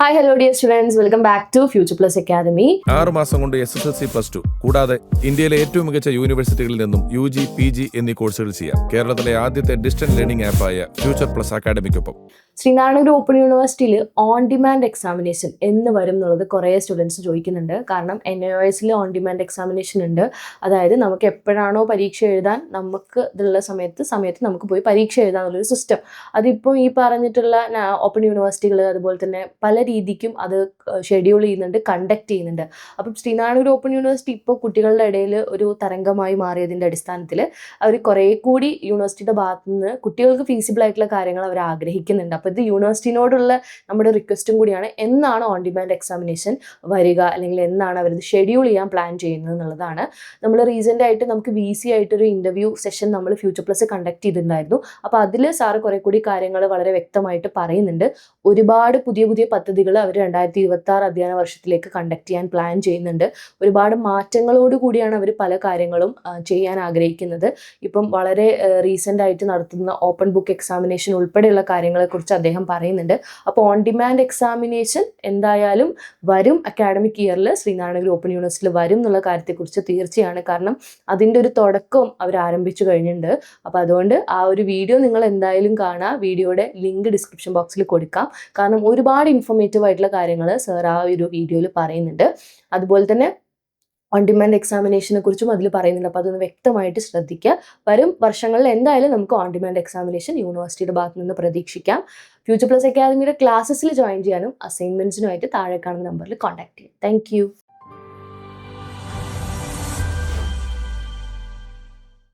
Hi hello dear students, welcome back to future plus academy. 6 മാസം കൊണ്ട് SSLC+2 കൂടാതെ ഇന്ത്യയിലെ ഏറ്റവും മികച്ച യൂണിവേഴ്സിറ്റികളിൽ നിന്നും UG PG എന്നീ കോഴ്സുകൾ ചെയ്യാം. കേരളത്തിലെ ആദ്യത്തെ ഡിസ്റ്റൻസ് ലേണിംഗ് ആപ്പായ ഫ്യൂച്ചർ പ്ലസ് അക്കാദമിക്കൊപ്പം ശ്രീനാരായണ ഓപ്പൺ യൂണിവേഴ്സിറ്റിയിൽ ഓൺ ഡിമാൻഡ് എക്സാമിനേഷൻ എന്ന് വരും എന്നുള്ളത് കുറേ സ്റ്റുഡൻസ് ചോദിക്കുന്നുണ്ട്. കാരണം NIOSൽ ഓൺ ഡിമാൻഡ് എക്സാമിനേഷൻ ഉണ്ട്. അതായത് നമുക്ക് എപ്പോഴാണോ പരീക്ഷ എഴുതാൻ നമുക്ക് ഇതുള്ള സമയത്ത് നമുക്ക് പോയി പരീക്ഷ എഴുതാനുള്ളൊരു സിസ്റ്റം. അതിപ്പോൾ ഈ പറഞ്ഞിട്ടുള്ള ഓപ്പൺ യൂണിവേഴ്സിറ്റികൾ അതുപോലെ തന്നെ പല രീതിക്കും അത് ഷെഡ്യൂൾ ചെയ്യുന്നുണ്ട്, കണ്ടക്ട് ചെയ്യുന്നുണ്ട്. അപ്പം ശ്രീനാരായണ ഓപ്പൺ യൂണിവേഴ്സിറ്റി ഇപ്പോൾ കുട്ടികളുടെ ഇടയിൽ ഒരു തരംഗമായി മാറിയതിൻ്റെ അടിസ്ഥാനത്തിൽ അവർ കുറേ കൂടി യൂണിവേഴ്സിറ്റിയുടെ ഭാഗത്തു നിന്ന് കുട്ടികൾക്ക് ഫീസിബിൾ ആയിട്ടുള്ള കാര്യങ്ങൾ അവർ ആഗ്രഹിക്കുന്നുണ്ട്. അപ്പോൾ ഇത് യൂണിവേഴ്സിറ്റിനോടുള്ള നമ്മുടെ റിക്വസ്റ്റും കൂടിയാണ്. എന്നാണ് ഓൺ ഡിമാൻഡ് എക്സാമിനേഷൻ വരിക, അല്ലെങ്കിൽ എന്നാണ് അവരത് ഷെഡ്യൂൾ ചെയ്യാൻ പ്ലാൻ ചെയ്യുന്നത് എന്നുള്ളതാണ്. നമ്മൾ റീസെൻ്റ് ആയിട്ട് നമുക്ക് VC ആയിട്ടൊരു ഇൻ്റർവ്യൂ സെഷൻ നമ്മൾ ഫ്യൂച്ചർ പ്ലസ് കണ്ടക്ട് ചെയ്തിട്ടുണ്ടായിരുന്നു. അപ്പോൾ അതിൽ സാറ് കുറേ കൂടി കാര്യങ്ങൾ വളരെ വ്യക്തമായിട്ട് പറയുന്നുണ്ട്. ഒരുപാട് പുതിയ പദ്ധതികൾ അവർ 2026 അധ്യയന വർഷത്തിലേക്ക് കണ്ടക്ട് ചെയ്യാൻ പ്ലാൻ ചെയ്യുന്നുണ്ട്. ഒരുപാട് മാറ്റങ്ങളോട് കൂടിയാണ് അവർ പല കാര്യങ്ങളും ചെയ്യാൻ ആഗ്രഹിക്കുന്നത്. ഇപ്പം വളരെ റീസെൻ്റ് ആയിട്ട് നടത്തുന്ന ഓപ്പൺ ബുക്ക് എക്സാമിനേഷൻ ഉൾപ്പെടെയുള്ള കാര്യങ്ങളെക്കുറിച്ച് അദ്ദേഹം പറയുന്നുണ്ട്. അപ്പോൾ ഓൺ ഡിമാൻഡ് എക്സാമിനേഷൻ എന്തായാലും വരും അക്കാഡമിക് ഇയറിൽ ശ്രീനാരായണ ഓപ്പൺ യൂണിവേഴ്സിറ്റിയിൽ വരും എന്നുള്ള കാര്യത്തെക്കുറിച്ച് തീർച്ചയാണ്. കാരണം അതിൻ്റെ ഒരു തുടക്കം അവർ ആരംഭിച്ചു കഴിഞ്ഞിട്ടുണ്ട്. അപ്പോൾ അതുകൊണ്ട് ആ ഒരു വീഡിയോ നിങ്ങൾ എന്തായാലും കാണുക. വീഡിയോയുടെ ലിങ്ക് ഡിസ്ക്രിപ്ഷൻ ബോക്സിൽ കൊടുക്കാം. കാരണം ഒരുപാട് ഇൻഫോർമേറ്റീവ് ആയിട്ടുള്ള കാര്യങ്ങൾ സർ ആ ഒരു വീഡിയോയിൽ പറയുന്നുണ്ട്. അതുപോലെ തന്നെ ഓൺ ഡിമാൻഡ് എക്സാമിനേഷനെ കുറിച്ചും അതിൽ പറയുന്നുണ്ട്. അപ്പോൾ അതൊന്ന് വ്യക്തമായിട്ട് ശ്രദ്ധിക്കുക. വരും വർഷങ്ങളിൽ എന്തായാലും നമുക്ക് ഓൺ ഡിമാൻഡ് എക്സാമിനേഷൻ യൂണിവേഴ്സിറ്റിയുടെ ഭാഗത്ത് നിന്ന് പ്രതീക്ഷിക്കാം. ഫ്യൂച്ചർ പ്ലസ് അക്കാദമിയുടെ ക്ലാസ്സസിൽ ജോയിൻ ചെയ്യാനും അസൈൻമെൻറ്റ്സിനുമായിട്ട് താഴെ കാണുന്ന നമ്പറിൽ കോൺടാക്ട് ചെയ്യാം. താങ്ക്